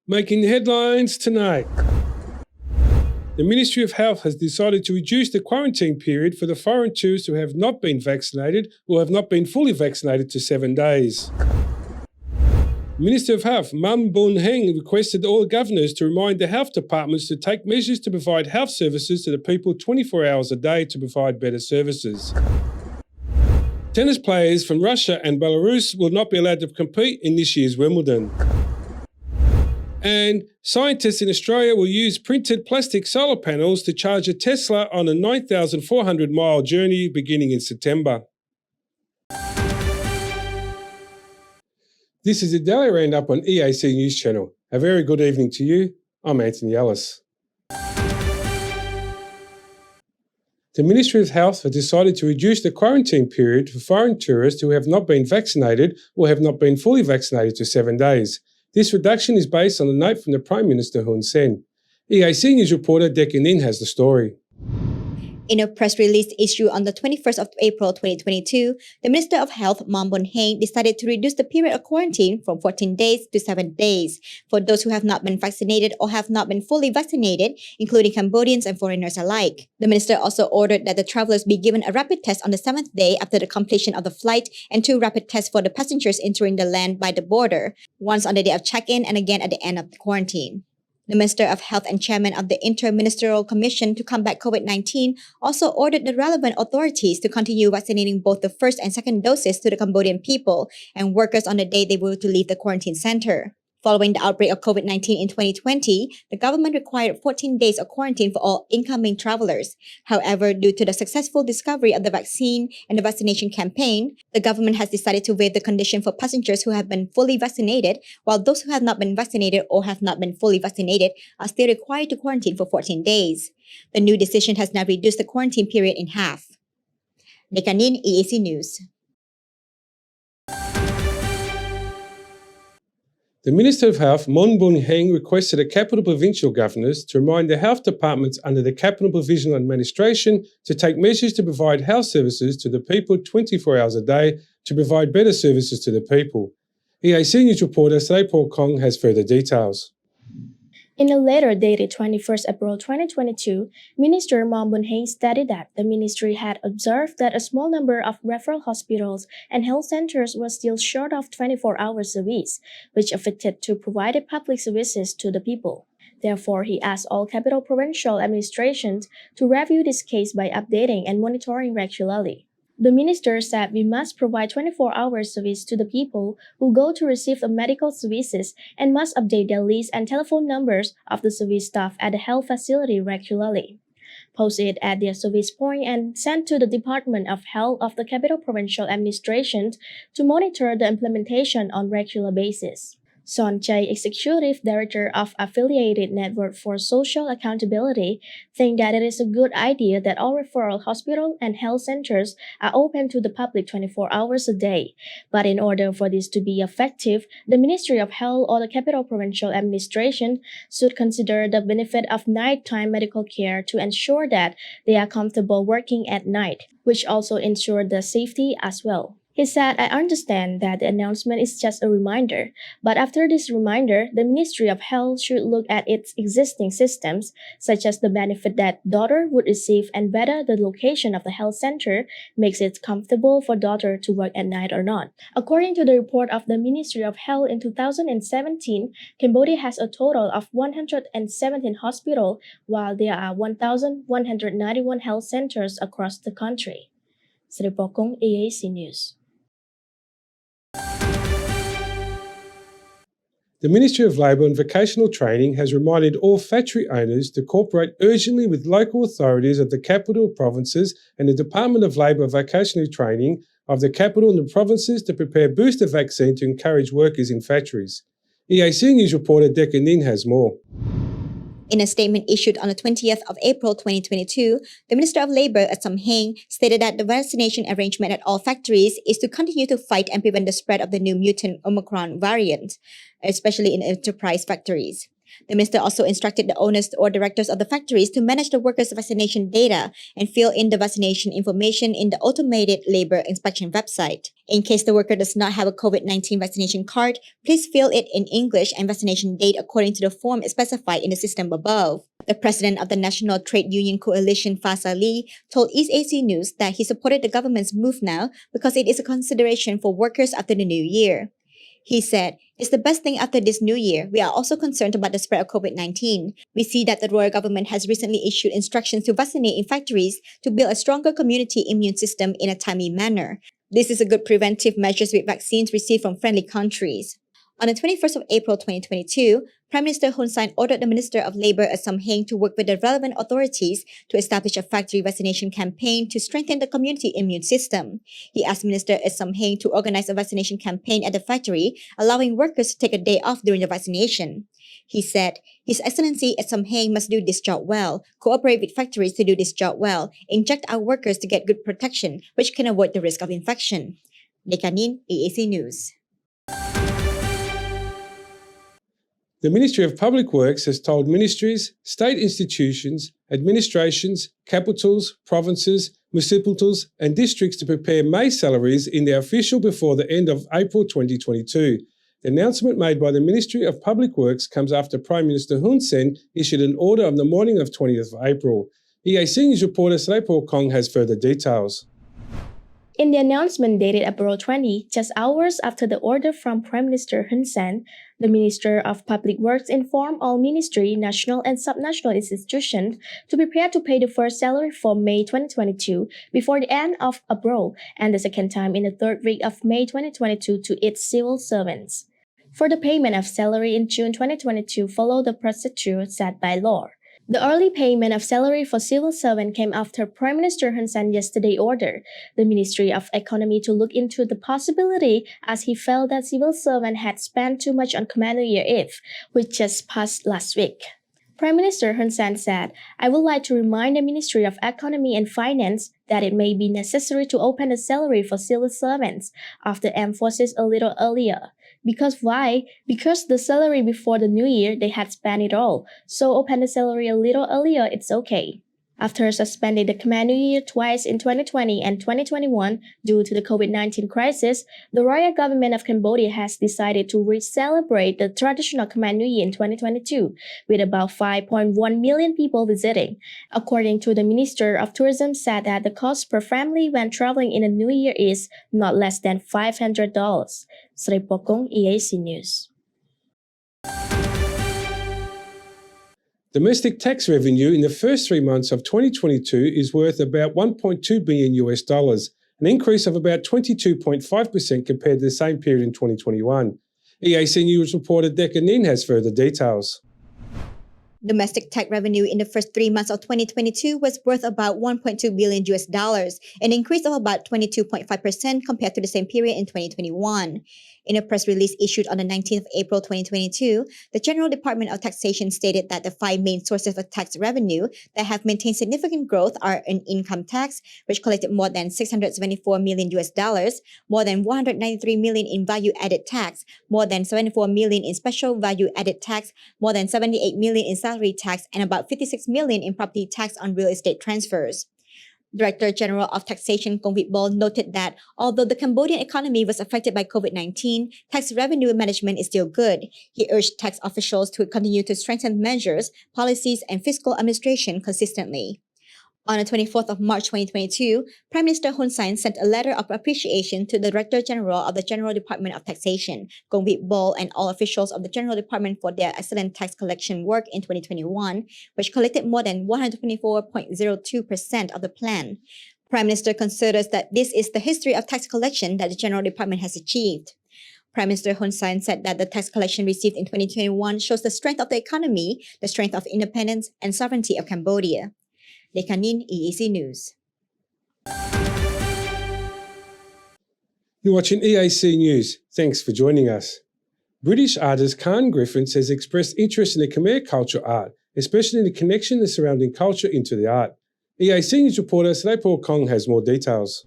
Making headlines tonight. The Ministry of Health has decided to reduce the quarantine period for the foreign tourists who have not been vaccinated or have not been fully vaccinated to 7 days. Minister of Health Mam Bun Heng requested all governors to remind the health departments to take measures to provide health services to the people 24 hours a day to provide better services. Tennis players from Russia and Belarus will not be allowed to compete in this year's Wimbledon. And scientists in Australia will use printed plastic solar panels to charge a Tesla on a 9,400-mile journey beginning in September. This is the Daily Roundup on EAC News Channel. A very good evening to you. I'm Anthony Ellis. The Ministry of Health has decided to reduce the quarantine period for foreign tourists who have not been vaccinated or have not been fully vaccinated to 7 days. This reduction is based on a note from the Prime Minister Hun Sen. EAC News reporter Deccan Nin has the story. In a press release issued on the 21st of April 2022, the Minister of Health, Mam Bun Heng, decided to reduce the period of quarantine from 14 days to 7 days for those who have not been vaccinated or have not been fully vaccinated, including Cambodians and foreigners alike. The minister also ordered that the travelers be given a rapid test on the 7th day after the completion of the flight and 2 rapid tests for the passengers entering the land by the border, once on the day of check-in and again at the end of the quarantine. The Minister of Health and Chairman of the Inter-Ministerial Commission to Combat COVID-19 also ordered the relevant authorities to continue vaccinating both the first and second doses to the Cambodian people and workers on the day they were to leave the quarantine center. Following the outbreak of COVID-19 in 2020, the government required 14 days of quarantine for all incoming travelers. However, due to the successful discovery of the vaccine and the vaccination campaign, the government has decided to waive the condition for passengers who have been fully vaccinated, while those who have not been vaccinated or have not been fully vaccinated are still required to quarantine for 14 days. The new decision has now reduced the quarantine period in half. Deccan Nin, EAC News. The Minister of Health, Mam Bun Heng, requested the capital provincial governors to remind the health departments under the Capital Provisional Administration to take measures to provide health services to the people 24 hours a day to provide better services to the people. EAC News reporter Saipol Kong has further details. In a letter dated 21st April 2022, Minister Mam Bun Heng stated that the ministry had observed that a small number of referral hospitals and health centers were still short of 24-hour service, which affected to provide public services to the people. Therefore, he asked all capital provincial administrations to review this case by updating and monitoring regularly. The minister said we must provide 24-hour service to the people who go to receive the medical services and must update their list and telephone numbers of the service staff at the health facility regularly, post it at their service point and send to the Department of Health of the Capital Provincial Administration to monitor the implementation on regular basis. Son Chay, Executive Director of Affiliated Network for Social Accountability, think that it is a good idea that all referral hospital and health centers are open to the public 24 hours a day. But in order for this to be effective, the Ministry of Health or the Capital Provincial Administration should consider the benefit of nighttime medical care to ensure that they are comfortable working at night, which also ensure the safety as well. He said, I understand that the announcement is just a reminder, but after this reminder, the Ministry of Health should look at its existing systems, such as the benefit that daughter would receive and whether the location of the health center makes it comfortable for daughter to work at night or not. According to the report of the Ministry of Health in 2017, Cambodia has a total of 117 hospitals, while there are 1,191 health centers across the country. Sri Pokong, EAC News. The Ministry of Labour and Vocational Training has reminded all factory owners to cooperate urgently with local authorities of the capital provinces and the Department of Labour and Vocational Training of the capital and the provinces to prepare booster vaccine to encourage workers in factories. EAC News reporter Deccan Nin has more. In a statement issued on the 20th of April 2022, the Minister of Labour, Sam Heng, stated that the vaccination arrangement at all factories is to continue to fight and prevent the spread of the new mutant Omicron variant, especially in enterprise factories. The minister also instructed the owners or directors of the factories to manage the workers' vaccination data and fill in the vaccination information in the automated labor inspection website. In case the worker does not have a COVID-19 vaccination card, please fill it in English and vaccination date according to the form specified in the system above. The president of the National Trade Union Coalition, Fasa Lee, told EAC News that he supported the government's move now because it is a consideration for workers after the new year. He said, "It's the best thing after this new year. We are also concerned about the spread of COVID-19. We see that the royal government has recently issued instructions to vaccinate in factories to build a stronger community immune system in a timely manner. This is a good preventive measures with vaccines received from friendly countries." On the 21st of April 2022, Prime Minister Hun Sen ordered the Minister of Labour Sam Heng to work with the relevant authorities to establish a factory vaccination campaign to strengthen the community immune system. He asked Minister Sam Heng to organize a vaccination campaign at the factory, allowing workers to take a day off during the vaccination. He said, "His Excellency Sam Heng must do this job well, cooperate with factories to do this job well, inject our workers to get good protection, which can avoid the risk of infection." Nekanin, EAC News. The Ministry of Public Works has told ministries, state institutions, administrations, capitals, provinces, municipalities and districts to prepare May salaries in their official before the end of April 2022. The announcement made by the Ministry of Public Works comes after Prime Minister Hun Sen issued an order on the morning of 20th of April. EAC News reporter Srepo Kong has further details. In the announcement dated April 20, just hours after the order from Prime Minister Hun Sen, the Minister of Public Works informed all ministry, national and subnational institutions to prepare to pay the first salary for May 2022 before the end of April and the second time in the third week of May 2022 to its civil servants. For the payment of salary in June 2022 follow the procedure set by law. The early payment of salary for civil servants came after Prime Minister Hun Sen yesterday ordered the Ministry of Economy to look into the possibility as he felt that civil servants had spent too much on Khmer New Year Eve, which just passed last week. Prime Minister Hun Sen said, "I would like to remind the Ministry of Economy and Finance that it may be necessary to open the salary for civil servants after emphasis a little earlier. Because why? Because the salary before the new year, they had spent it all. So open the salary a little earlier, it's okay." After suspending the Khmer New Year twice in 2020 and 2021 due to the COVID-19 crisis, the royal government of Cambodia has decided to re-celebrate the traditional Khmer New Year in 2022, with about 5.1 million people visiting. According to the Minister of Tourism said that the cost per family when traveling in the new year is not less than $500. Sri Pokong, EAC News. Domestic tax revenue in the first 3 months of 2022 is worth about $1.2 billion, an increase of about 22.5% compared to the same period in 2021. EAC News reporter Decca Nin has further details. Domestic tax revenue in the first 3 months of 2022 was worth about $1.2 billion, an increase of about 22.5% compared to the same period in 2021. In a press release issued on the 19th of April 2022, the General Department of Taxation stated that the 5 main sources of tax revenue that have maintained significant growth are in income tax, which collected more than $674 million, more than $193 million in value-added tax, more than $74 million in special value-added tax, more than $78 million in salary tax, and about $56 million in property tax on real estate transfers. Director General of Taxation Kong Wimbledon noted that although the Cambodian economy was affected by COVID-19, tax revenue management is still good. He urged tax officials to continue to strengthen measures, policies, and fiscal administration consistently. On the 24th of March 2022, Prime Minister Hun Sen sent a letter of appreciation to the Director General of the General Department of Taxation, Kong Wimbledon, and all officials of the General Department for their excellent tax collection work in 2021, which collected more than 124.02% of the plan. Prime Minister considers that this is the history of tax collection that the General Department has achieved. Prime Minister Hun Sen said that the tax collection received in 2021 shows the strength of the economy, the strength of independence, and sovereignty of Cambodia. Lekanin, EAC News. You're watching EAC News. Thanks for joining us. British artist Khan Griffiths has expressed interest in the Khmer Cultural Art, especially in the connection of surrounding culture into the art. EAC News reporter Srepo Kong has more details.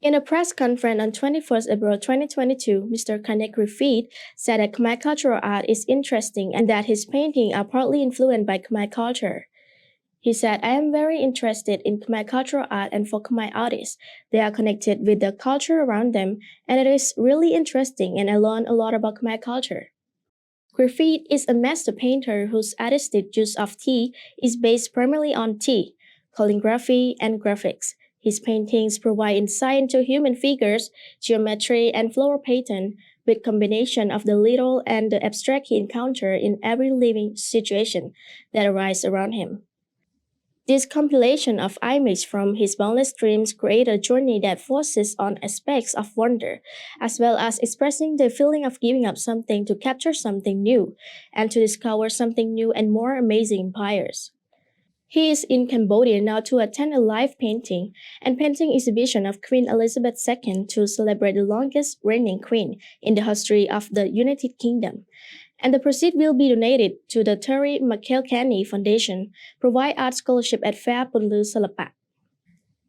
In a press conference on 21st April 2022, Mr. Khmer Griffith said that Khmer Cultural Art is interesting and that his paintings are partly influenced by Khmer culture. He said, I am very interested in Khmer Cultural Art and for Khmer artists. They are connected with the culture around them and it is really interesting and I learned a lot about Khmer culture. Griffith is a master painter whose artistic use of tea is based primarily on tea, calligraphy, and graphics. His paintings provide insight into human figures, geometry, and floral pattern, with combination of the literal and the abstract he encounters in every living situation that arises around him. This compilation of images from his boundless dreams create a journey that focuses on aspects of wonder, as well as expressing the feeling of giving up something to capture something new, and to discover something new and more amazing empires. He is in Cambodia now to attend a live painting and painting exhibition of Queen Elizabeth II to celebrate the longest reigning queen in the history of the United Kingdom. And the proceeds will be donated to the Terry McKelkenny Foundation, provide art scholarship at Phaya Punlu Salapat.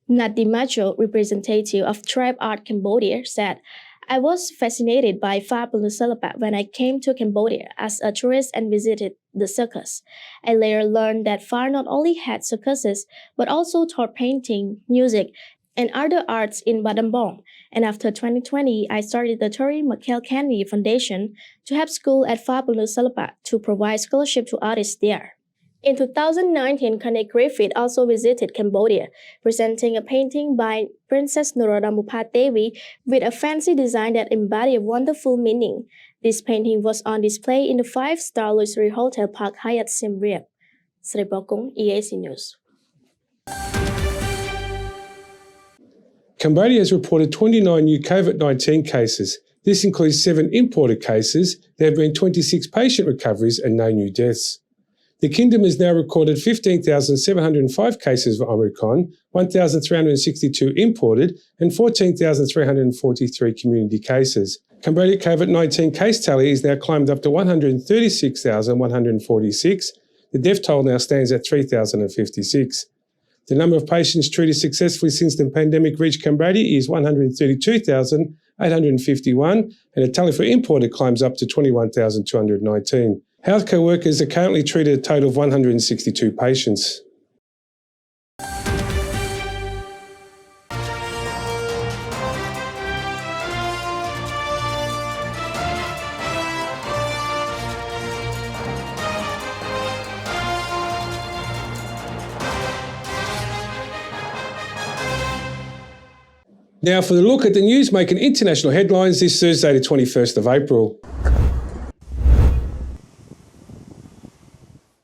Nat Dimacho, representative of Tribe Art Cambodia, said, I was fascinated by Phaya Punlu Salapat when I came to Cambodia as a tourist and visited the circus. I later learned that Phaya not only had circuses, but also taught painting, music, and other arts in Battambang. And after 2020, I started the Terry McKelkenny Foundation to help school at Phaya Punlu Salapat to provide scholarship to artists there. In 2019, Khmer Griffith also visited Cambodia, presenting a painting by Princess Norodom Devi with a fancy design that embodied wonderful meaning. This painting was on display in the 5-star luxury hotel Park Hyatt Siem Reap. Sripokong, EAC News. Cambodia has reported 29 new COVID-19 cases. This includes 7 imported cases. There have been 26 patient recoveries and no new deaths. The Kingdom has now recorded 15,705 cases of Omicron, 1,362 imported, and 14,343 community cases. Cambodia COVID-19 case tally is now climbed up to 136,146. The death toll now stands at 3,056. The number of patients treated successfully since the pandemic reached Cambodia is 132,851, and the tally for imported climbs up to 21,219. Healthcare workers are currently treated a total of 162 patients. Now for the look at the news making international headlines this Thursday, the 21st of April.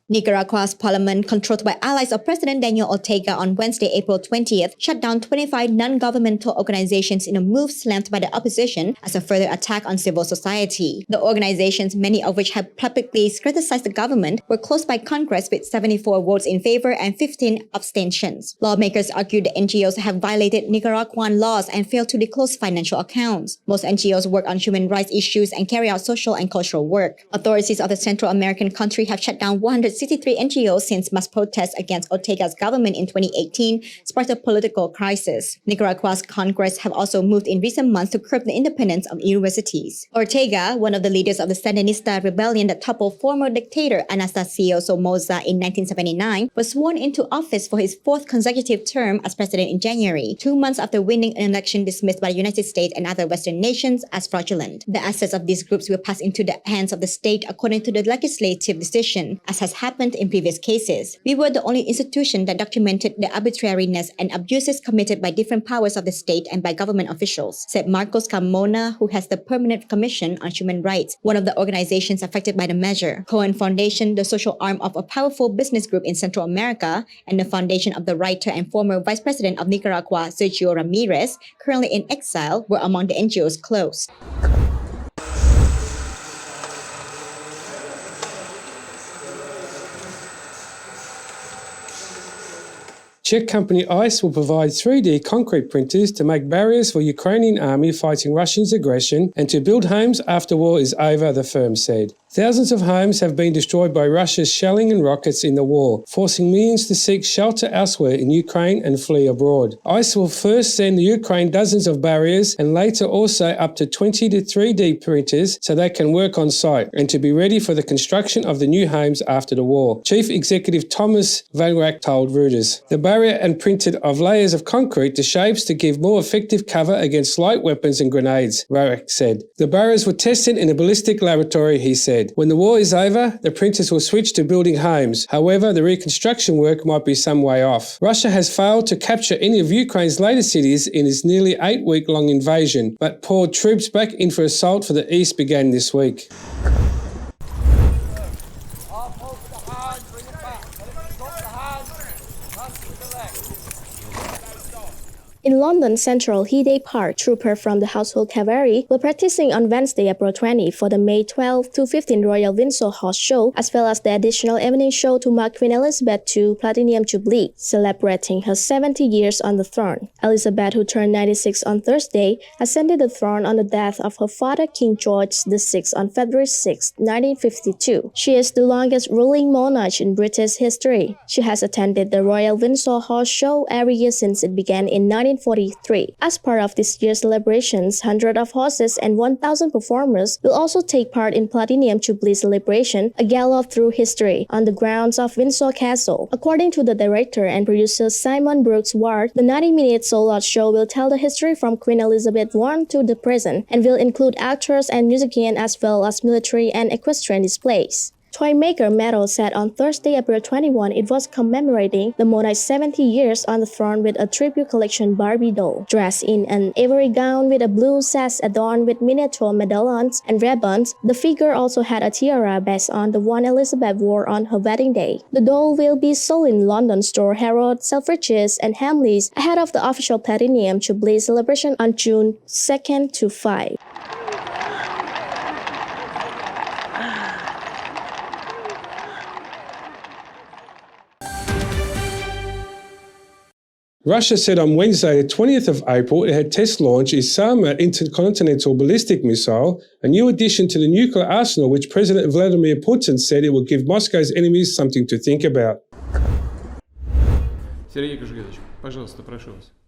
Nicaragua's parliament, controlled by allies of President Daniel Ortega on Wednesday, April 20th, shut down 25 non-governmental organizations in a move slammed by the opposition as a further attack on civil society. The organizations, many of which have publicly criticized the government, were closed by Congress with 74 votes in favor and 15 abstentions. Lawmakers argued the NGOs have violated Nicaraguan laws and failed to disclose financial accounts. Most NGOs work on human rights issues and carry out social and cultural work. Authorities of the Central American country have shut down 163 NGOs since mass protests against Ortega's government in 2018 sparked a political crisis. Nicaragua's Congress have also moved in recent months to curb the independence of universities. Ortega, one of the leaders of the Sandinista rebellion that toppled former dictator Anastasio Somoza in 1979, was sworn into office for his 4th consecutive term as president in January, 2 months after winning an election dismissed by the United States and other Western nations as fraudulent. The assets of these groups will pass into the hands of the state according to the legislative decision, as has happened in previous cases. We were the only institution that documented the arbitrariness and abuses committed by different powers of the state and by government officials, said Marcos Carmona, who has the Permanent Commission on Human Rights, one of the organizations affected by the measure. Cohen Foundation, the social arm of a powerful business group in Central America, and the foundation of the writer and former vice president of Nicaragua, Sergio Ramirez, currently in exile, were among the NGOs closed. Czech company ICE will provide 3D concrete printers to make barriers for Ukrainian army fighting Russia's aggression and to build homes after war is over, the firm said. Thousands of homes have been destroyed by Russia's shelling and rockets in the war, forcing millions to seek shelter elsewhere in Ukraine and flee abroad. ICE will first send Ukraine dozens of barriers and later also up to 20 to 3D printers so they can work on site and to be ready for the construction of the new homes after the war. Chief Executive Thomas Vanrak told Reuters. The barrier and printed of layers of concrete to shapes to give more effective cover against light weapons and grenades, Vanrak said. The barriers were tested in a ballistic laboratory, he said. When the war is over, the printers will switch to building homes. However, the reconstruction work might be some way off. Russia has failed to capture any of Ukraine's latest cities in its nearly 8-week-long invasion, but poured troops back in for assault for the east began this week. In London Central Hyde Park, troopers from the Household Cavalry were practicing on Wednesday, April 20 for the May 12 to 15 Royal Windsor Horse Show, as well as the additional evening show to mark Queen Elizabeth II Platinum Jubilee, celebrating her 70 years on the throne. Elizabeth, who turned 96 on Thursday, ascended the throne on the death of her father King George VI on February 6, 1952. She is the longest ruling monarch in British history. She has attended the Royal Windsor Horse Show every year since it began in 1943. As part of this year's celebrations, hundreds of horses and 1,000 performers will also take part in Platinum Jubilee celebration, a gallop through history, on the grounds of Windsor Castle. According to the director and producer Simon Brooks Ward, the 90-minute sold-out show will tell the history from Queen Elizabeth I to the present and will include actors and musicians as well as military and equestrian displays. Toymaker Metal said on Thursday, April 21, it was commemorating the monarch's 70 years on the throne with a tribute collection Barbie doll, dressed in an ivory gown with a blue sash adorned with miniature medallions and ribbons. The figure also had a tiara based on the one Elizabeth wore on her wedding day. The doll will be sold in London store Harrods, Selfridges, and Hamleys ahead of the official Platinum Jubilee celebration on June 2nd to 5. Russia said on Wednesday, the 20th of April, it had test launched its Sama intercontinental ballistic missile, a new addition to the nuclear arsenal which President Vladimir Putin said it would give Moscow's enemies something to think about.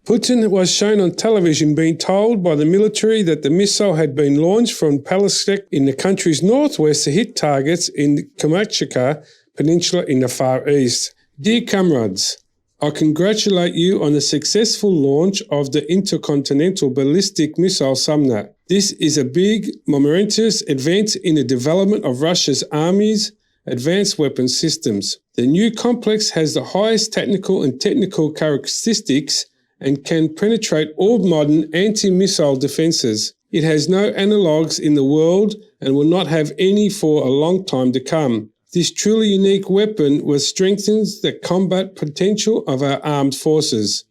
Putin was shown on television being told by the military that the missile had been launched from Palestek in the country's northwest to hit targets in the Khmer Peninsula in the Far East. Dear comrades, I congratulate you on the successful launch of the intercontinental ballistic missile Samna. This is a big, momentous advance in the development of Russia's army's advanced weapon systems. The new complex has the highest technical characteristics and can penetrate all modern anti-missile defenses. It has no analogues in the world and will not have any for a long time to come. This truly unique weapon will strengthen the combat potential of our armed forces,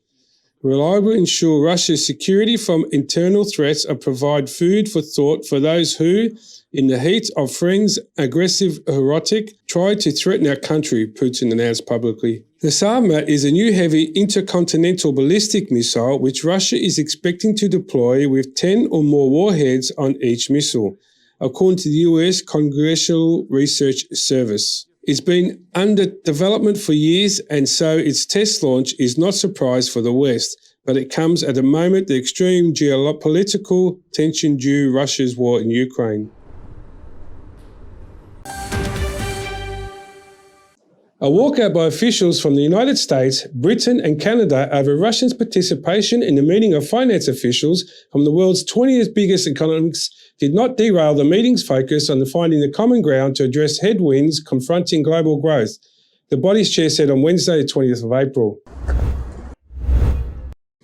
reliably ensure Russia's security from internal threats, and provide food for thought for those who, in the heat of friends' aggressive erotic, try to threaten our country, Putin announced publicly. The Sama is a new heavy intercontinental ballistic missile which Russia is expecting to deploy with 10 or more warheads on each missile, according to the US Congressional Research Service. It's been under development for years, and so its test launch is not a surprise for the West, but it comes at a moment the extreme geopolitical tension due Russia's war in Ukraine. A walkout by officials from the United States, Britain and Canada over Russia's participation in the meeting of finance officials from the world's 20th biggest economies did not derail the meeting's focus on finding the common ground to address headwinds confronting global growth, the body's chair said on Wednesday, the 20th of April.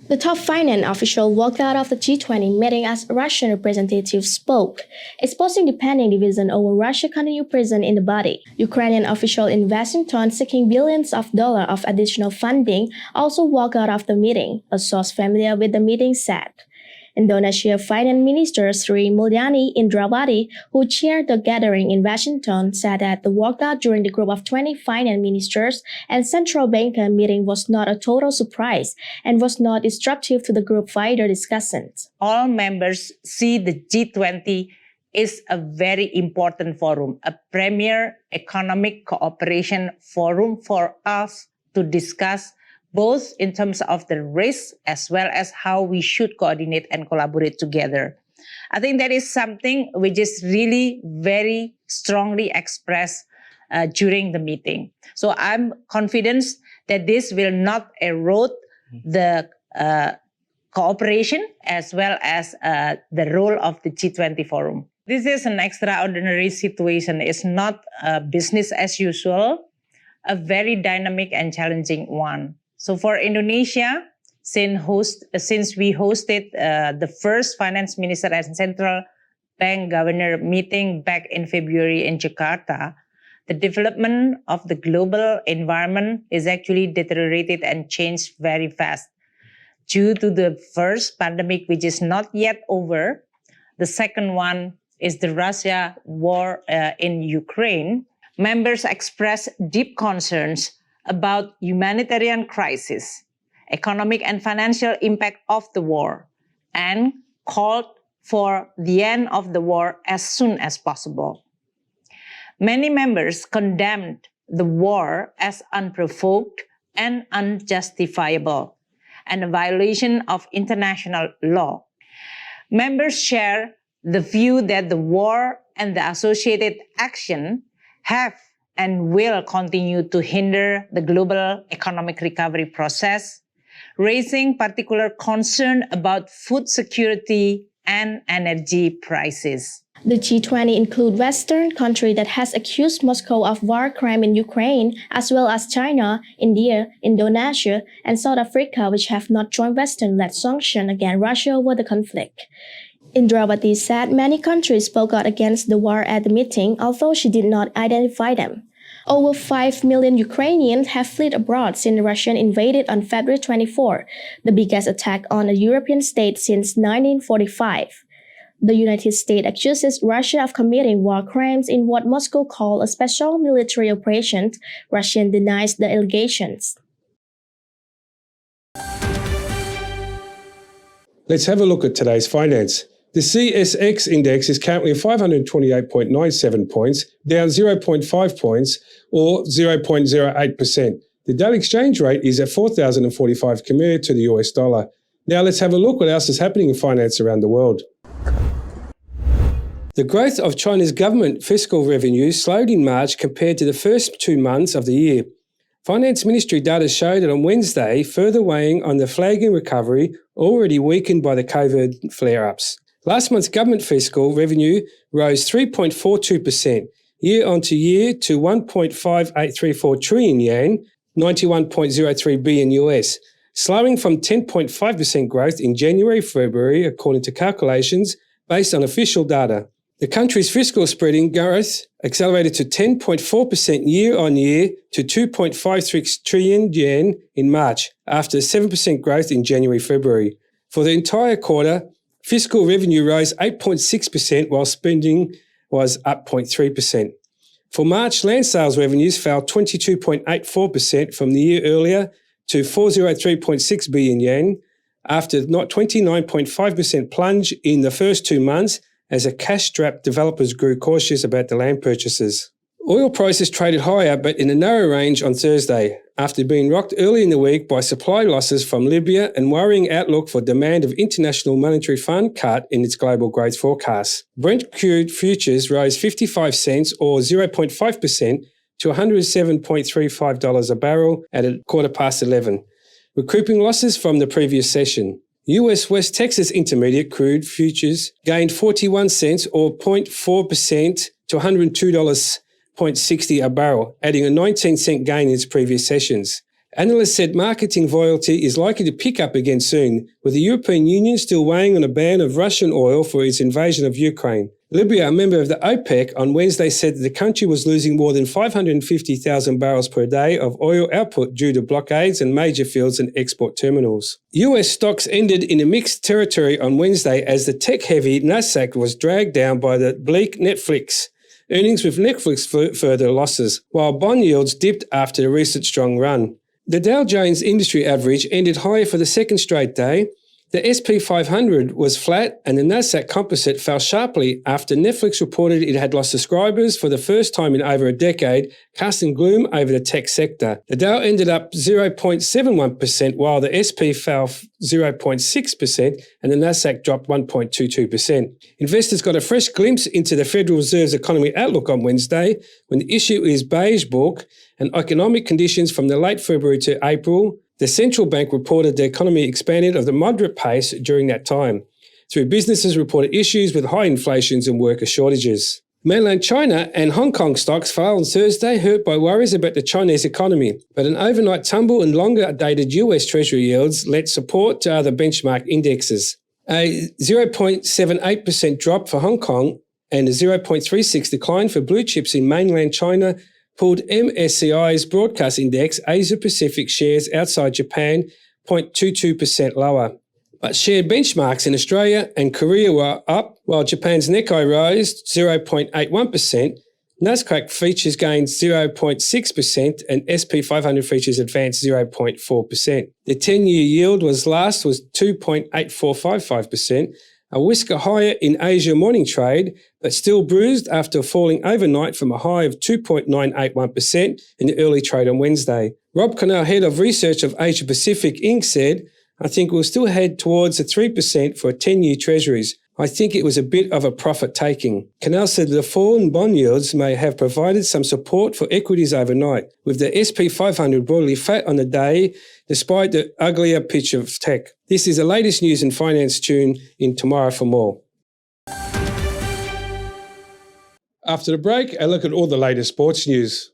The top finance official walked out of the G20 meeting as Russian representatives spoke, exposing the pending division over Russia continued present in the body. Ukrainian official in Washington seeking billions of dollars of additional funding also walked out of the meeting, a source familiar with the meeting said. Indonesia Finance Minister Sri Mulyani Indrawati, who chaired the gathering in Washington, said that the walkout during the group of 20 finance ministers and central banker meeting was not a total surprise and was not disruptive to the group wider discussions. All members see the G20 is a very important forum, a premier economic cooperation forum for us to discuss both in terms of the risks as well as how we should coordinate and collaborate together. I think that is something which is really very strongly expressed during the meeting. So I'm confident that this will not erode the cooperation as well as the role of the G20 forum. This is an extraordinary situation. It's not business as usual, a very dynamic and challenging one. So for Indonesia, since we hosted the first finance minister and central bank governor meeting back in February in Jakarta, the development of the global environment is actually deteriorated and changed very fast. Due to the first pandemic, which is not yet over, the second one is the Russia war in Ukraine. Members expressed deep concerns about humanitarian crisis, economic and financial impact of the war, and called for the end of the war as soon as possible. Many members condemned the war as unprovoked and unjustifiable, and a violation of international law. Members share the view that the war and the associated action have and will continue to hinder the global economic recovery process, raising particular concern about food security and energy prices. The G20 include Western countries that has accused Moscow of war crime in Ukraine, as well as China, India, Indonesia, and South Africa, which have not joined Western-led sanctions against Russia over the conflict. Indrawati said many countries spoke out against the war at the meeting, although she did not identify them. Over 5 million Ukrainians have fled abroad since Russia invaded on February 24, the biggest attack on a European state since 1945. The United States accuses Russia of committing war crimes in what Moscow called a special military operation. Russia denies the allegations. Let's have a look at today's finance. The CSX index is currently 528.97 points, down 0.5 points or 0.08%. The daily exchange rate is at 4,045 Khmer to the US dollar. Now let's have a look what else is happening in finance around the world. The growth of China's government fiscal revenue slowed in March compared to the first 2 months of the year. Finance Ministry data showed that on Wednesday, further weighing on the flagging recovery already weakened by the COVID flare-ups. Last month's government fiscal revenue rose 3.42% year-on-to-year to 1.5834 trillion yuan, 91.03 billion US, slowing from 10.5% growth in January-February according to calculations based on official data. The country's fiscal spreading growth accelerated to 10.4% year-on-year to 2.56 trillion yen in March, after 7% growth in January-February. For the entire quarter, fiscal revenue rose 8.6% while spending was up 0.3%. For March, land sales revenues fell 22.84% from the year earlier to 403.6 billion yen, after not 29.5% plunge in the first 2 months as a cash-strapped developers grew cautious about the land purchases. Oil prices traded higher but in a narrow range on Thursday, after being rocked early in the week by supply losses from Libya and worrying outlook for demand of International Monetary Fund cut in its global growth forecasts. Brent crude futures rose 55 cents or 0.5% to $107.35 a barrel at 11:15, recouping losses from the previous session. US West Texas Intermediate crude futures gained 41 cents or 0.4% to $102.60 a barrel, adding a 19-cent gain in its previous sessions. Analysts said marketing volatility is likely to pick up again soon, with the European Union still weighing on a ban of Russian oil for its invasion of Ukraine. Libya, a member of the OPEC, on Wednesday said that the country was losing more than 550,000 barrels per day of oil output due to blockades and major fields and export terminals. US stocks ended in a mixed territory on Wednesday as the tech-heavy Nasdaq was dragged down by the bleak Netflix earnings, with Netflix further losses, while bond yields dipped after the recent strong run. The Dow Jones Industry Average ended higher for the second straight day. The SP 500 was flat and the Nasdaq Composite fell sharply after Netflix reported it had lost subscribers for the first time in over a decade, casting gloom over the tech sector. The Dow ended up 0.71%, while the SP fell 0.6% and the Nasdaq dropped 1.22%. Investors got a fresh glimpse into the Federal Reserve's economy outlook on Wednesday, when the issue is beige book and economic conditions from the late February to April. The central bank reported the economy expanded at a moderate pace during that time, through businesses reported issues with high inflations and worker shortages. Mainland China and Hong Kong stocks fell on Thursday, hurt by worries about the Chinese economy, but an overnight tumble in longer-dated US Treasury yields lent support to other benchmark indexes. A 0.78% drop for Hong Kong and a 0.36% decline for blue chips in mainland China pulled MSCI's broadcast index Asia-Pacific shares outside Japan 0.22% lower. But shared benchmarks in Australia and Korea were up, while Japan's Nikkei rose 0.81%, Nasdaq futures gained 0.6% and SP 500 futures advanced 0.4%. The 10-year yield was 2.8455%, a whisker higher in Asia morning trade, but still bruised after falling overnight from a high of 2.981% in the early trade on Wednesday. Rob Connell, head of research of Asia Pacific Inc., said, "I think we'll still head towards the 3% for 10-year treasuries. I think it was a bit of a profit-taking." Connell said the fall in bond yields may have provided some support for equities overnight, with the SP 500 broadly flat on the day, despite the uglier picture of tech. This is the latest news and finance. Tune in tomorrow for more. After the break, a look at all the latest sports news.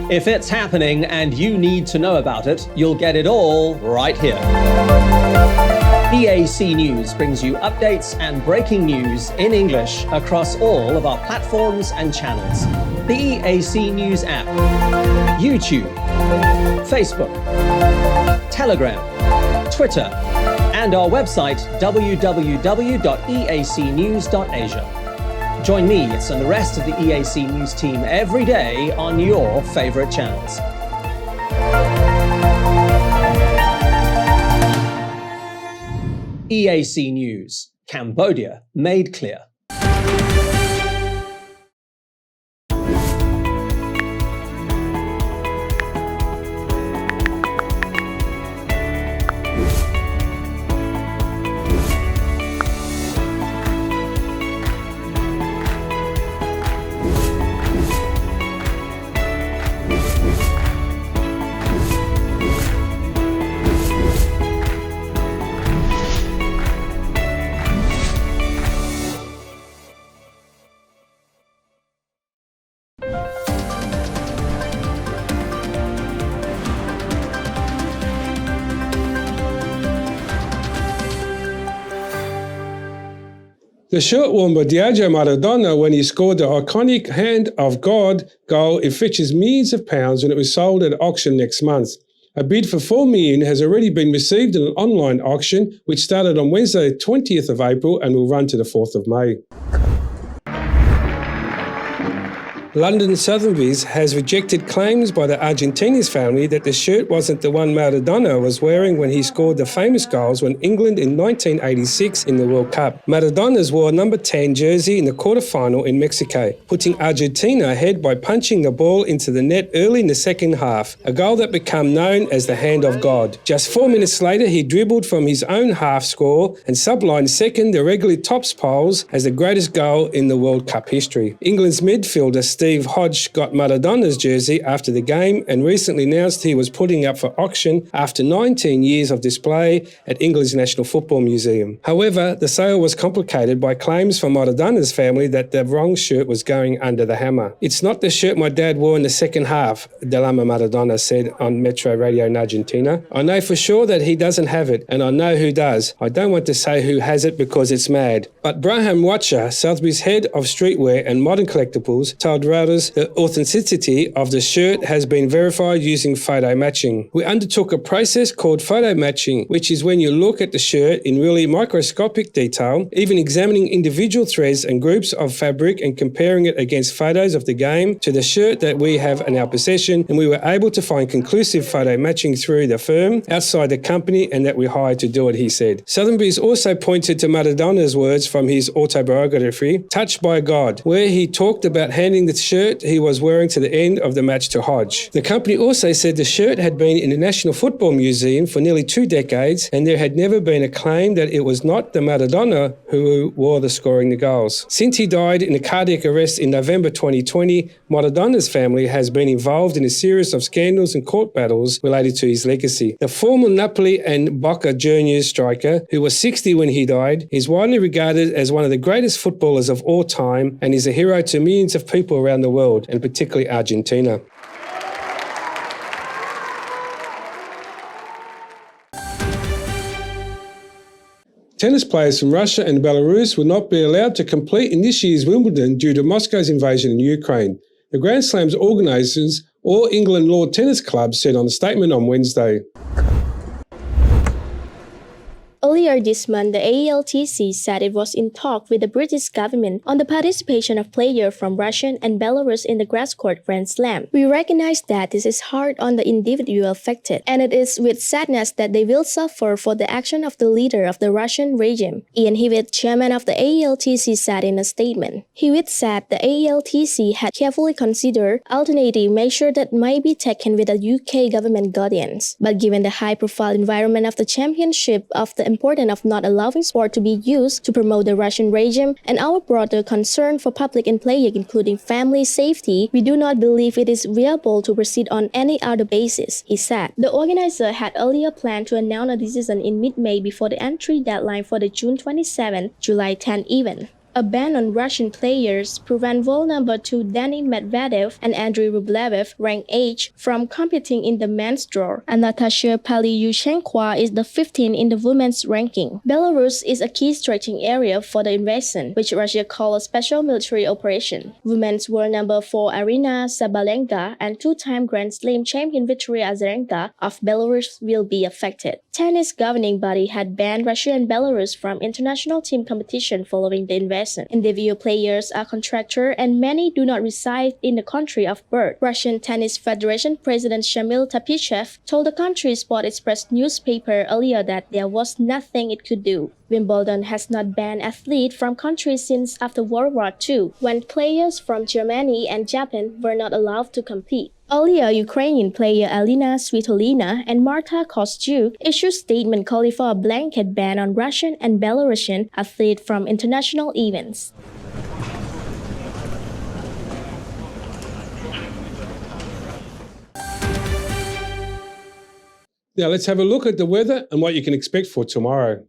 If it's happening and you need to know about it, you'll get it all right here. EAC News brings you updates and breaking news in English across all of our platforms and channels. The EAC News app, YouTube, Facebook, Telegram, Twitter, and our website www.eacnews.asia. Join me and the rest of the EAC News team every day on your favorite channels. EAC News, Cambodia made clear. The shirt worn by Diego Maradona when he scored the iconic Hand of God goal, it fetches millions of pounds when it was sold at auction next month. A bid for $4 million has already been received in an online auction which started on Wednesday 20th of April and will run to the 4th of May. London Sotheby's has rejected claims by the Argentini's family that the shirt wasn't the one Maradona was wearing when he scored the famous goals when England in 1986 in the World Cup. Maradona's wore number 10 jersey in the quarter-final in Mexico, putting Argentina ahead by punching the ball into the net early in the second half, a goal that became known as the hand of God. Just 4 minutes later, he dribbled from his own half score and sublined second the regularly tops polls as the greatest goal in the World Cup history. England's midfielder Steve Hodge got Maradona's jersey after the game and recently announced he was putting up for auction after 19 years of display at England's National Football Museum. However, the sale was complicated by claims from Maradona's family that the wrong shirt was going under the hammer. "It's not the shirt my dad wore in the second half," Delama Maradona said on Metro Radio in Argentina. "I know for sure that he doesn't have it, and I know who does. I don't want to say who has it because it's mad." But Braham Watcher, Sotheby's head of streetwear and modern collectibles, told Reuters the authenticity of the shirt has been verified using photo matching. "We undertook a process called photo matching, which is when you look at the shirt in really microscopic detail, even examining individual threads and groups of fabric and comparing it against photos of the game to the shirt that we have in our possession, and we were able to find conclusive photo matching through the firm outside the company and that we hired to do it," he said. Sotheby's also pointed to Maradona's words from his autobiography, Touched by God, where he talked about handing the shirt he was wearing to the end of the match to Hodge. The company also said the shirt had been in the National Football Museum for nearly 2 decades and there had never been a claim that it was not the Maradona who wore the scoring the goals. Since he died in a cardiac arrest in November 2020, Maradona's family has been involved in a series of scandals and court battles related to his legacy. The former Napoli and Boca Juniors striker, who was 60 when he died, is widely regarded as one of the greatest footballers of all time and is a hero to millions of people around the world, and particularly Argentina. Tennis players from Russia and Belarus will not be allowed to compete in this year's Wimbledon due to Moscow's invasion in Ukraine. The Grand Slam's organisers, All England Law Tennis Club, said on a statement on Wednesday. Earlier this month, the AELTC said it was in talk with the British government on the participation of players from Russia and Belarus in the grass court Grand Slam. "We recognize that this is hard on the individual affected, and it is with sadness that they will suffer for the action of the leader of the Russian regime," Ian Hewitt, chairman of the AELTC, said in a statement. Hewitt said the AELTC had carefully considered alternative measures that might be taken with the UK government guardians. But given the high-profile environment of the championship of the importance of not allowing sport to be used to promote the Russian regime and our broader concern for public and player including family safety, we do not believe it is viable to proceed on any other basis, he said. The organizer had earlier planned to announce a decision in mid-May before the entry deadline for the June 27, July 10 event. A ban on Russian players prevent world number 2 Denis Medvedev and Andrei Rublev, ranked 8, from competing in the men's draw, and Natasha Paliuchenko is the 15th in the women's ranking. Belarus is a key stretching area for the invasion, which Russia called a special military operation. Women's world number 4 Arina Sabalenka and 2-time Grand Slam champion Victoria Azarenka of Belarus will be affected. Tennis governing body had banned Russia and Belarus from international team competition following the invasion. Individual players are contracted and many do not reside in the country of birth. Russian Tennis Federation President Shamil Tapichev told the country's Sport Express newspaper earlier that there was nothing it could do. Wimbledon has not banned athletes from countries since after World War II, when players from Germany and Japan were not allowed to compete. Earlier, Ukrainian player Alina Svitolina and Marta Kostyuk issued statements calling for a blanket ban on Russian and Belarusian athletes from international events. Now let's have a look at the weather and what you can expect for tomorrow.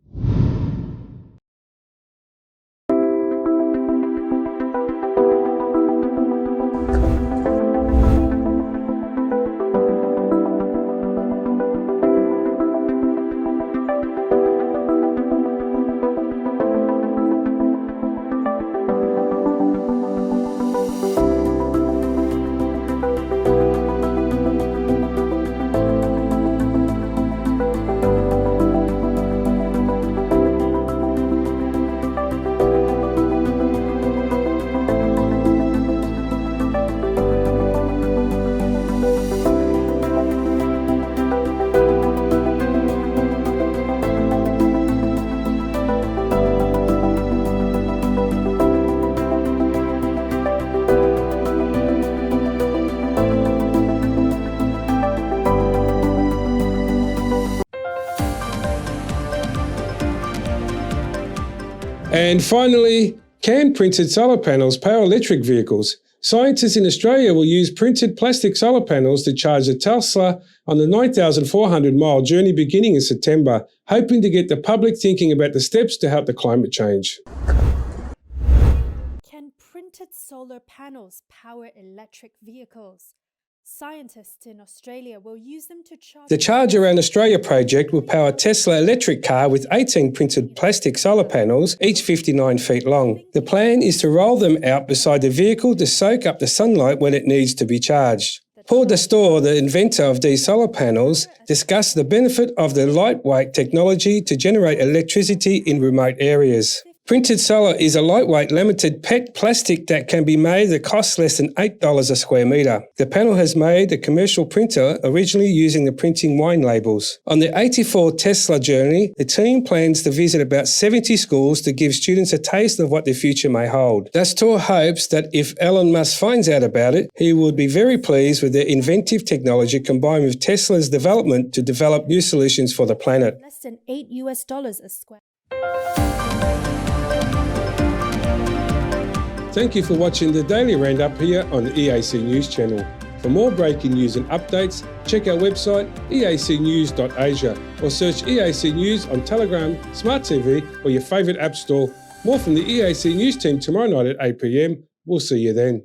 And finally, can printed solar panels power electric vehicles? Scientists in Australia will use printed plastic solar panels to charge a Tesla on the 9,400-mile journey beginning in September, hoping to get the public thinking about the steps to help the climate change. Can printed solar panels power electric vehicles? Scientists in Australia will use them to charge... The Charge Around Australia project will power a Tesla electric car with 18 printed plastic solar panels, each 59 feet long. The plan is to roll them out beside the vehicle to soak up the sunlight when it needs to be charged. Paul Dastor, the inventor of these solar panels, discussed the benefit of the lightweight technology to generate electricity in remote areas. Printed solar is a lightweight limited PET plastic that can be made at cost less than $8 a square metre. The panel has made a commercial printer originally using the printing wine labels. On the 84 Tesla journey, the team plans to visit about 70 schools to give students a taste of what the future may hold. Dastor hopes that if Elon Musk finds out about it, he would be very pleased with their inventive technology combined with Tesla's development to develop new solutions for the planet. Less than $8 a square. Thank you for watching the Daily Roundup here on the EAC News Channel. For more breaking news and updates, check our website eacnews.asia or search EAC News on Telegram, Smart TV or your favourite app store. More from the EAC News team tomorrow night at 8 p.m. We'll see you then.